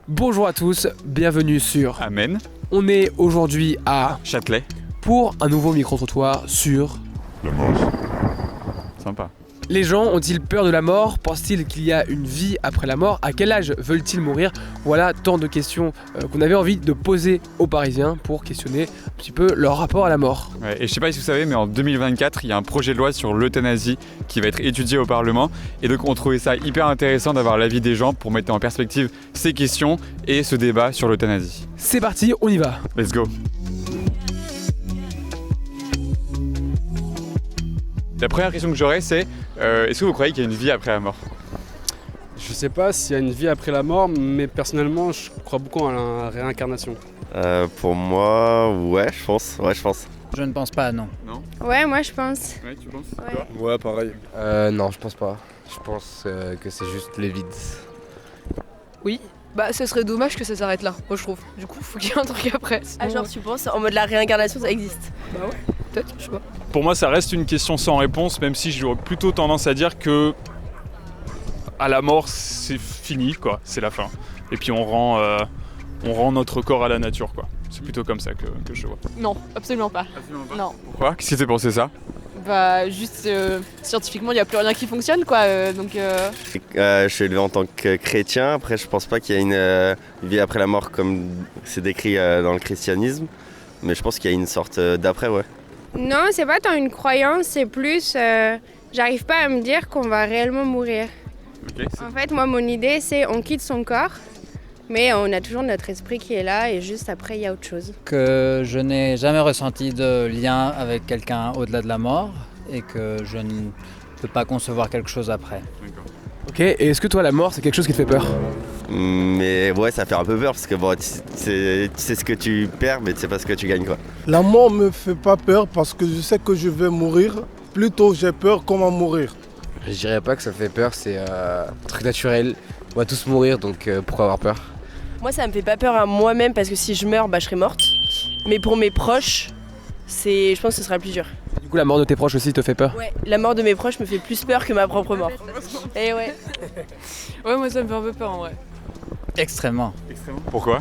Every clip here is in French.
Bonjour à tous, bienvenue sur Amen. On est aujourd'hui à Châtelet. pour un nouveau micro-trottoir sur La mort. Sympa. les gens ont-ils peur de la mort? Pensent-ils qu'il y a une vie après la mort? À quel âge veulent-ils mourir? Voilà tant de questions qu'on avait envie de poser aux Parisiens pour questionner un petit peu leur rapport à la mort. Ouais, et je sais pas si vous savez, mais en 2024, il y a un projet de loi sur l'euthanasie qui va être étudié au Parlement. Et donc on trouvait ça hyper intéressant d'avoir l'avis des gens pour mettre en perspective ces questions et ce débat sur l'euthanasie. C'est parti, on y va. Let's go. La première question que j'aurais, c'est est-ce que vous croyez qu'il y a une vie après la mort? Je sais pas s'il y a une vie après la mort, mais personnellement, je crois beaucoup à la réincarnation. Pour moi, ouais, je pense. Je ne pense pas, non. Ouais, moi je pense. Ouais, tu penses? Ouais. Toi Ouais, pareil. Non, je pense pas. Je pense que c'est juste les vides. Oui, bah ce serait dommage que ça s'arrête là, moi je trouve. Du coup, faut qu'il y ait un truc après. Ah, genre tu penses en mode la réincarnation ça existe? Bah ouais, peut-être, je sais pas. Pour moi, ça reste une question sans réponse, même si j'aurais plutôt tendance à dire que à la mort, c'est fini, quoi. C'est la fin. Et puis on rend notre corps à la nature, quoi. C'est plutôt comme ça que je vois. Non, absolument pas. Non. Pourquoi? Qu'est-ce qui t'a pensé ça? Bah juste scientifiquement, il n'y a plus rien qui fonctionne, quoi. Je suis élevé en tant que chrétien. Après, je pense pas qu'il y a une vie après la mort comme c'est décrit dans le christianisme. Mais je pense qu'il y a une sorte d'après, ouais. Non, c'est pas tant une croyance, c'est plus. J'arrive pas à me dire qu'on va réellement mourir. Ok. En fait, moi, mon idée, c'est on quitte son corps, mais on a toujours notre esprit qui est là et juste après, il y a autre chose. Que je n'ai jamais ressenti de lien avec quelqu'un au-delà de la mort et que je ne peux pas concevoir quelque chose après. Ok, et est-ce que toi la mort c'est quelque chose qui te fait peur? Mais ouais, ça fait un peu peur parce que bon, tu sais ce que tu perds, mais tu sais pas ce que tu gagnes, quoi. La mort me fait pas peur parce que je sais que je vais mourir. Plutôt j'ai peur comment mourir. Je dirais pas que ça fait peur, c'est un truc naturel. On va tous mourir, donc pourquoi avoir peur? Moi, ça me fait pas peur à moi-même parce que si je meurs, bah, je serai morte. Mais pour mes proches, je pense que ce sera plus dur. Du coup la mort de tes proches aussi te fait peur? Ouais, la mort de mes proches me fait plus peur que ma propre mort. Et ouais. Ouais, moi ça me fait un peu peur en vrai. Extrêmement. Pourquoi?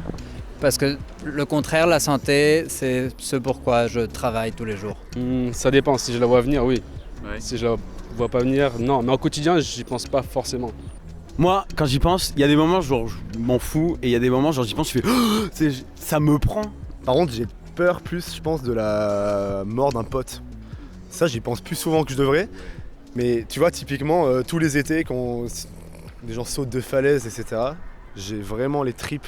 Parce que le contraire, la santé, c'est ce pourquoi je travaille tous les jours. Ça dépend, si je la vois venir, oui. Ouais. Si je la vois pas venir, non. Mais au quotidien, j'y pense pas forcément. Moi, quand j'y pense, il y a des moments genre je m'en fous et il y a des moments genre j'y pense, je fais ça me prend. Par contre, j'ai peur plus, je pense, de la mort d'un pote. Ça, j'y pense plus souvent que je devrais. Mais tu vois, typiquement, tous les étés, quand des gens sautent de falaises, etc., j'ai vraiment les tripes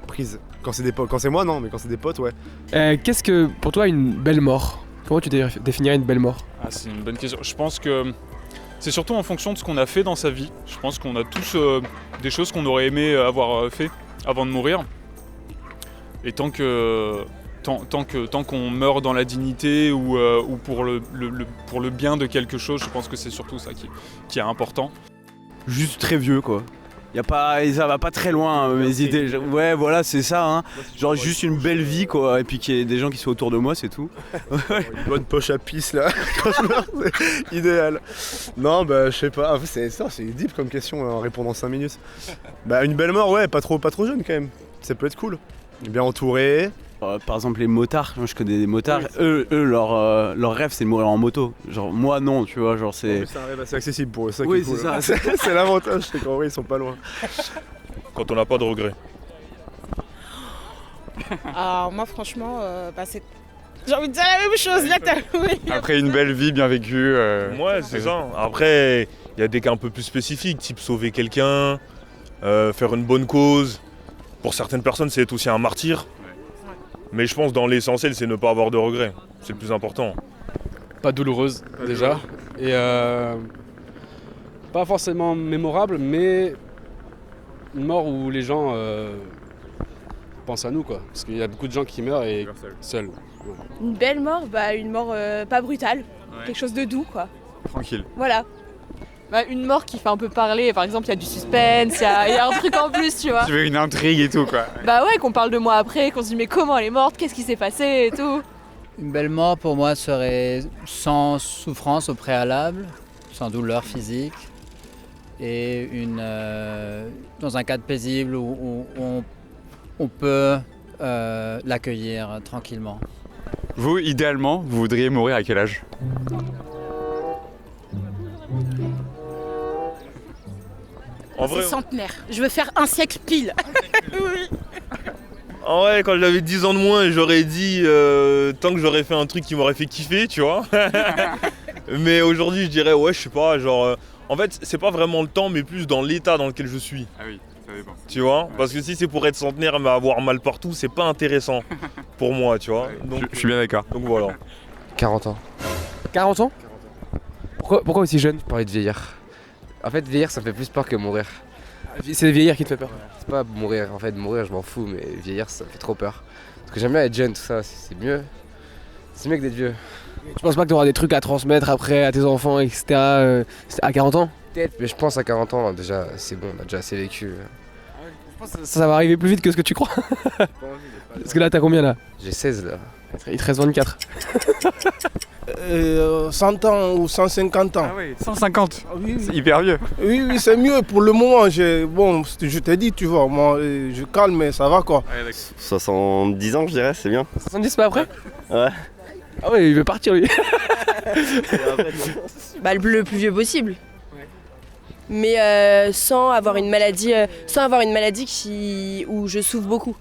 prises. Quand c'est des potes, quand c'est moi, non, mais quand c'est des potes, ouais. Qu'est-ce que pour toi une belle mort? Comment tu définirais une belle mort? Ah, c'est une bonne question. Je pense que c'est surtout en fonction de ce qu'on a fait dans sa vie. Je pense qu'on a tous des choses qu'on aurait aimé avoir fait avant de mourir. Et tant qu'on meurt dans la dignité ou pour le bien de quelque chose, je pense que c'est surtout ça qui est important. Juste très vieux quoi. Ça va pas très loin mes idées. Ouais voilà c'est ça hein. Genre juste une belle vie quoi et puis qu'il y ait des gens qui soient autour de moi c'est tout. Une bonne poche à pisse là, quand je meurs, c'est idéal. Non, bah je sais pas, en fait, c'est deep comme question en répondant 5 minutes. Bah une belle mort, ouais, pas trop jeune quand même. Ça peut être cool. Bien entouré. Par exemple les motards, moi je connais des motards, eux leur rêve c'est de mourir en moto. Genre moi non tu vois genre c'est. C'est un rêve assez accessible pour eux, ça oui, qui est cool. c'est ça. C'est l'avantage, c'est qu'en vrai ils sont pas loin. Quand on n'a pas de regrets. Alors moi franchement, c'est... J'ai envie de dire la même chose là. Après une belle vie bien vécue. Ouais, c'est ça. Après, il y a des cas un peu plus spécifiques, type sauver quelqu'un, faire une bonne cause. Pour certaines personnes, c'est être aussi un martyr. Mais je pense dans l'essentiel, c'est ne pas avoir de regrets. C'est le plus important. Pas douloureuse, déjà. Et pas forcément mémorable, mais une mort où les gens pensent à nous, quoi. Parce qu'il y a beaucoup de gens qui meurent et seuls. Ouais. Une belle mort, bah une mort pas brutale. Quelque chose de doux, quoi. Tranquille. Voilà. Bah, une mort qui fait un peu parler, par exemple, il y a du suspense, il y a un truc en plus, tu vois. Tu veux une intrigue et tout quoi. Bah ouais, qu'on parle de moi après, qu'on se dit mais comment elle est morte, qu'est-ce qui s'est passé et tout. Une belle mort pour moi serait sans souffrance au préalable, sans douleur physique et dans un cadre paisible où on peut l'accueillir tranquillement. Vous, idéalement, vous voudriez mourir à quel âge? En vrai, C'est centenaire. Je veux faire un siècle pile. Oui. en vrai, quand j'avais 10 ans de moins, j'aurais dit tant que j'aurais fait un truc qui m'aurait fait kiffer, tu vois. Mais aujourd'hui, je dirais, ouais, je sais pas, genre. En fait, c'est pas vraiment le temps, mais plus dans l'état dans lequel je suis. Ah oui, ça dépend. Tu vois, parce que si c'est pour être centenaire mais avoir mal partout, c'est pas intéressant pour moi, tu vois. Donc, Je suis bien d'accord. donc voilà. 40 ans. 40 ans? Pourquoi aussi jeune? J'ai pas envie de vieillir. En fait, vieillir, ça me fait plus peur que mourir. C'est vieillir qui te fait peur. C'est pas mourir, en fait, mourir, je m'en fous, mais vieillir, ça me fait trop peur. Parce que j'aime bien être jeune, tout ça, c'est mieux. C'est mieux que d'être vieux. Tu penses pas que tu auras des trucs à transmettre après à tes enfants, etc. À 40 ans? Peut-être, mais je pense à 40 ans, déjà, c'est bon, on a déjà assez vécu. Ça va arriver plus vite que ce que tu crois. Parce que là, t'as combien là? J'ai 16 là. Il te reste 24. 100 ans ou 150 ans. Ah oui, 150. Oui, C'est hyper vieux. oui, c'est mieux pour le moment. Bon, je t'ai dit, tu vois, moi, je calme, mais ça va quoi. 70 ans, je dirais, c'est bien. 70 pas après? Ouais. Ah ouais, il veut partir lui. Bah, le plus vieux possible. Mais sans avoir une maladie, où je souffre beaucoup.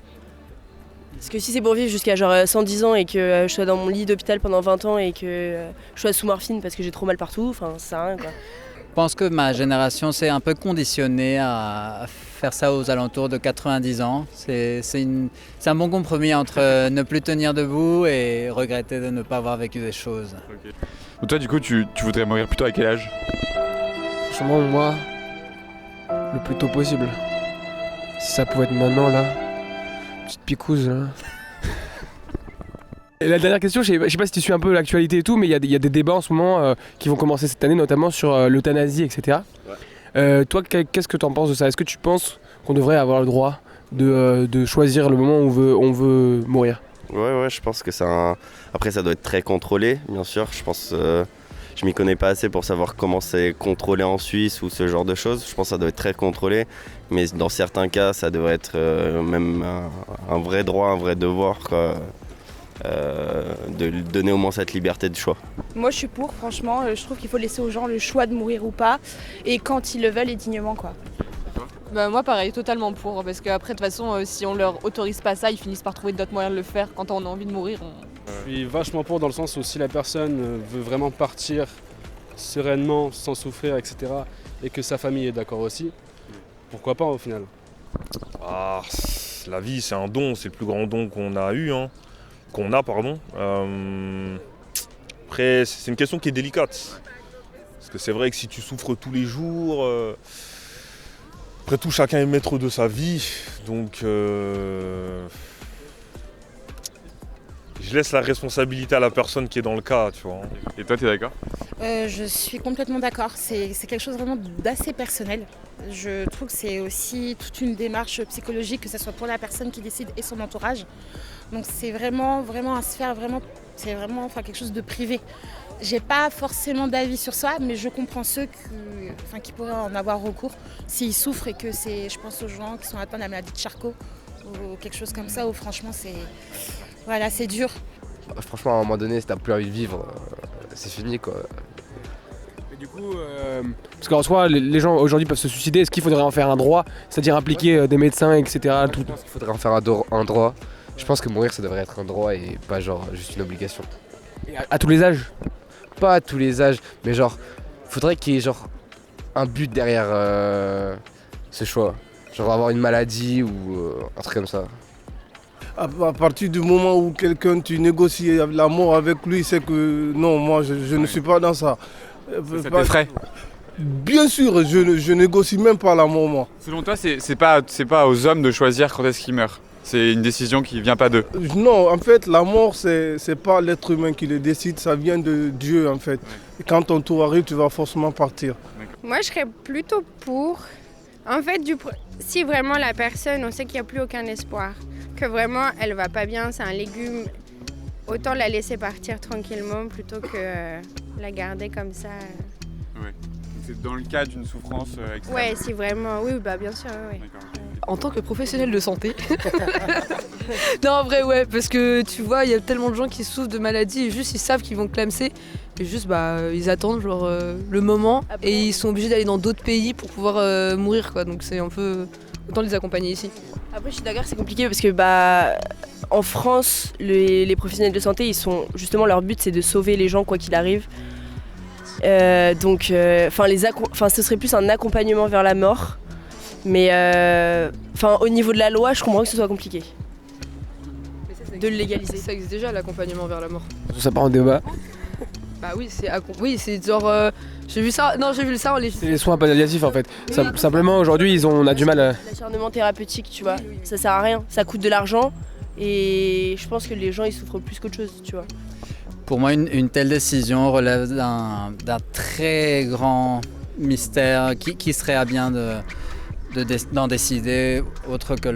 Parce que si c'est pour vivre jusqu'à genre 110 ans et que je sois dans mon lit d'hôpital pendant 20 ans et que je sois sous morphine parce que j'ai trop mal partout, enfin ça sert à rien quoi. Je pense que ma génération s'est un peu conditionnée à faire ça aux alentours de 90 ans. C'est un bon compromis entre ne plus tenir debout et regretter de ne pas avoir vécu des choses. Okay. Donc toi, du coup, tu voudrais mourir plutôt à quel âge? Franchement, moi, le plus tôt possible. Si ça pouvait être maintenant, là. Petite picouse, là. Et la dernière question, je sais pas si tu suis un peu l'actualité et tout, mais il y a des débats en ce moment qui vont commencer cette année, notamment sur l'euthanasie, etc. Ouais. Toi, qu'est-ce que tu en penses de ça? Est-ce que tu penses qu'on devrait avoir le droit de choisir le moment où on veut mourir? Ouais, je pense que Après, ça doit être très contrôlé, bien sûr. Je pense... Je m'y connais pas assez pour savoir comment c'est contrôlé en Suisse ou ce genre de choses. Je pense que ça doit être très contrôlé, mais dans certains cas, ça devrait être même un vrai droit, un vrai devoir, quoi, de lui donner au moins cette liberté de choix. Moi je suis pour, franchement, je trouve qu'il faut laisser aux gens le choix de mourir ou pas, et quand ils le veulent et dignement quoi. Bah moi pareil, totalement pour, parce qu'après de toute façon si on leur autorise pas ça, ils finissent par trouver d'autres moyens de le faire. Quand on a envie de mourir, Je suis vachement pour dans le sens où si la personne veut vraiment partir sereinement, sans souffrir, etc., et que sa famille est d'accord aussi, pourquoi pas au final? Ah, la vie c'est un don, c'est le plus grand don qu'on a eu, hein. Qu'on a, pardon. Après, c'est une question qui est délicate. Parce que c'est vrai que si tu souffres tous les jours, après tout, chacun est maître de sa vie. Donc, je laisse la responsabilité à la personne qui est dans le cas, tu vois. Et toi, tu es d'accord? Je suis complètement d'accord, c'est quelque chose vraiment d'assez personnel. Je trouve que c'est aussi toute une démarche psychologique, que ce soit pour la personne qui décide et son entourage. Donc c'est vraiment à se faire, c'est vraiment quelque chose de privé. J'ai pas forcément d'avis sur ça, mais je comprends ceux qui pourraient en avoir recours s'ils souffrent et que je pense aux gens qui sont atteints de la maladie de Charcot ou quelque chose comme ça où franchement c'est dur. Franchement, à un moment donné, si t'as plus envie de vivre, c'est fini quoi. Et du coup, parce qu'en soi, les gens aujourd'hui peuvent se suicider, est-ce qu'il faudrait en faire un droit, c'est-à-dire impliquer des médecins, etc. Je pense qu'il faudrait en faire un droit. Je pense que mourir, ça devrait être un droit et pas genre juste une obligation. Et à tous les âges? Pas à tous les âges, mais genre, faudrait qu'il y ait genre un but derrière ce choix. Genre avoir une maladie ou un truc comme ça. À partir du moment où tu négocies la mort avec lui, c'est que non, moi je ne suis pas dans ça. Ça t'effraie? Bien sûr, je négocie même pas la mort, moi. Selon toi, c'est pas aux hommes de choisir quand est-ce qu'ils meurent? C'est une décision qui vient pas d'eux? Non, en fait, la mort, c'est pas l'être humain qui le décide, ça vient de Dieu, en fait. Et quand ton tour arrive, tu vas forcément partir. Moi, je serais plutôt pour. En fait, si vraiment la personne, on sait qu'il n'y a plus aucun espoir, que vraiment elle va pas bien, c'est un légume, autant la laisser partir tranquillement plutôt que la garder comme ça. Ouais. C'est dans le cas d'une souffrance extrême. Ouais, si vraiment, oui, bah bien sûr, ouais. En tant que professionnel de santé. Non, en vrai, ouais, parce que tu vois, il y a tellement de gens qui souffrent de maladies et juste ils savent qu'ils vont clamser et juste ils attendent genre le moment et ils sont obligés d'aller dans d'autres pays pour pouvoir mourir quoi. Donc c'est un peu autant les accompagner ici. Après, je suis d'accord, c'est compliqué parce que en France, les professionnels de santé, ils sont justement leur but, c'est de sauver les gens quoi qu'il arrive. Donc, ce serait plus un accompagnement vers la mort. Mais au niveau de la loi, je comprends que ce soit compliqué de le légaliser. Ça existe déjà l'accompagnement vers la mort. Ça part en débat. Bah oui, c'est genre j'ai vu ça. Non, j'ai vu ça en C'est les soins palliatifs en fait. Simplement aujourd'hui, on a du mal à... L'acharnement thérapeutique, tu vois, ça sert à rien. Ça coûte de l'argent et je pense que les gens ils souffrent plus qu'autre chose, tu vois. Pour moi, une telle décision relève d'un très grand mystère qui serait à bien d'en décider autre que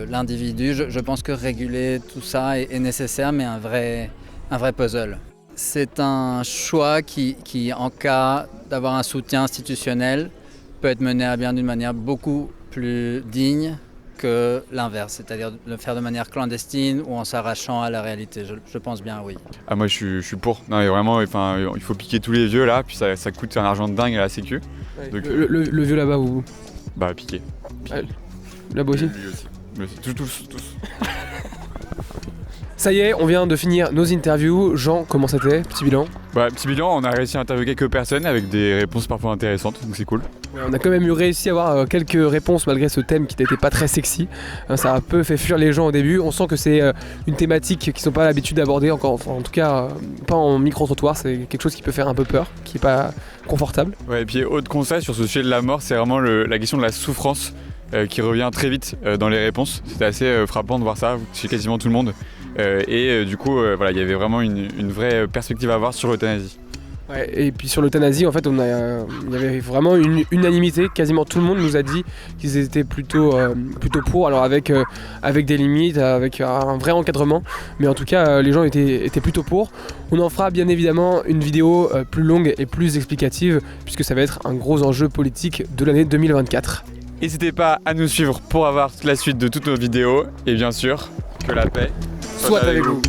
l'individu. Je pense que réguler tout ça est nécessaire, mais un vrai puzzle. C'est un choix qui, en cas d'avoir un soutien institutionnel, peut être mené à bien d'une manière beaucoup plus digne que l'inverse, c'est-à-dire de le faire de manière clandestine ou en s'arrachant à la réalité. Je pense bien, oui. Ah, moi je suis pour. Non, mais vraiment, il faut piquer tous les vieux là, puis ça coûte un argent de dingue à la sécu. Ouais. Donc, le vieux là-bas ou... Bah piquer. Ouais. Là-bas aussi. Lui aussi. Tous. Ça y est, on vient de finir nos interviews. Jean, comment c'était? Petit bilan? Petit bilan, on a réussi à interviewer quelques personnes avec des réponses parfois intéressantes, donc c'est cool. Ouais, on a quand même réussi à avoir quelques réponses malgré ce thème qui n'était pas très sexy. Ça a un peu fait fuir les gens au début. On sent que c'est une thématique qu'ils sont pas l'habitude d'aborder, en tout cas pas en micro-trottoir. C'est quelque chose qui peut faire un peu peur, qui n'est pas confortable. Ouais, et puis autre conseil sur ce sujet de la mort, c'est vraiment la question de la souffrance qui revient très vite dans les réponses. C'était assez frappant de voir ça chez quasiment tout le monde. Du coup, il y avait vraiment une vraie perspective à avoir sur l'euthanasie. Ouais, et puis sur l'euthanasie, en fait, il y avait vraiment une unanimité. Quasiment tout le monde nous a dit qu'ils étaient plutôt pour, alors avec des limites, avec un vrai encadrement. Mais en tout cas, les gens étaient plutôt pour. On en fera bien évidemment une vidéo plus longue et plus explicative, puisque ça va être un gros enjeu politique de l'année 2024. N'hésitez pas à nous suivre pour avoir la suite de toutes nos vidéos. Et bien sûr, que la paix soit avec vous.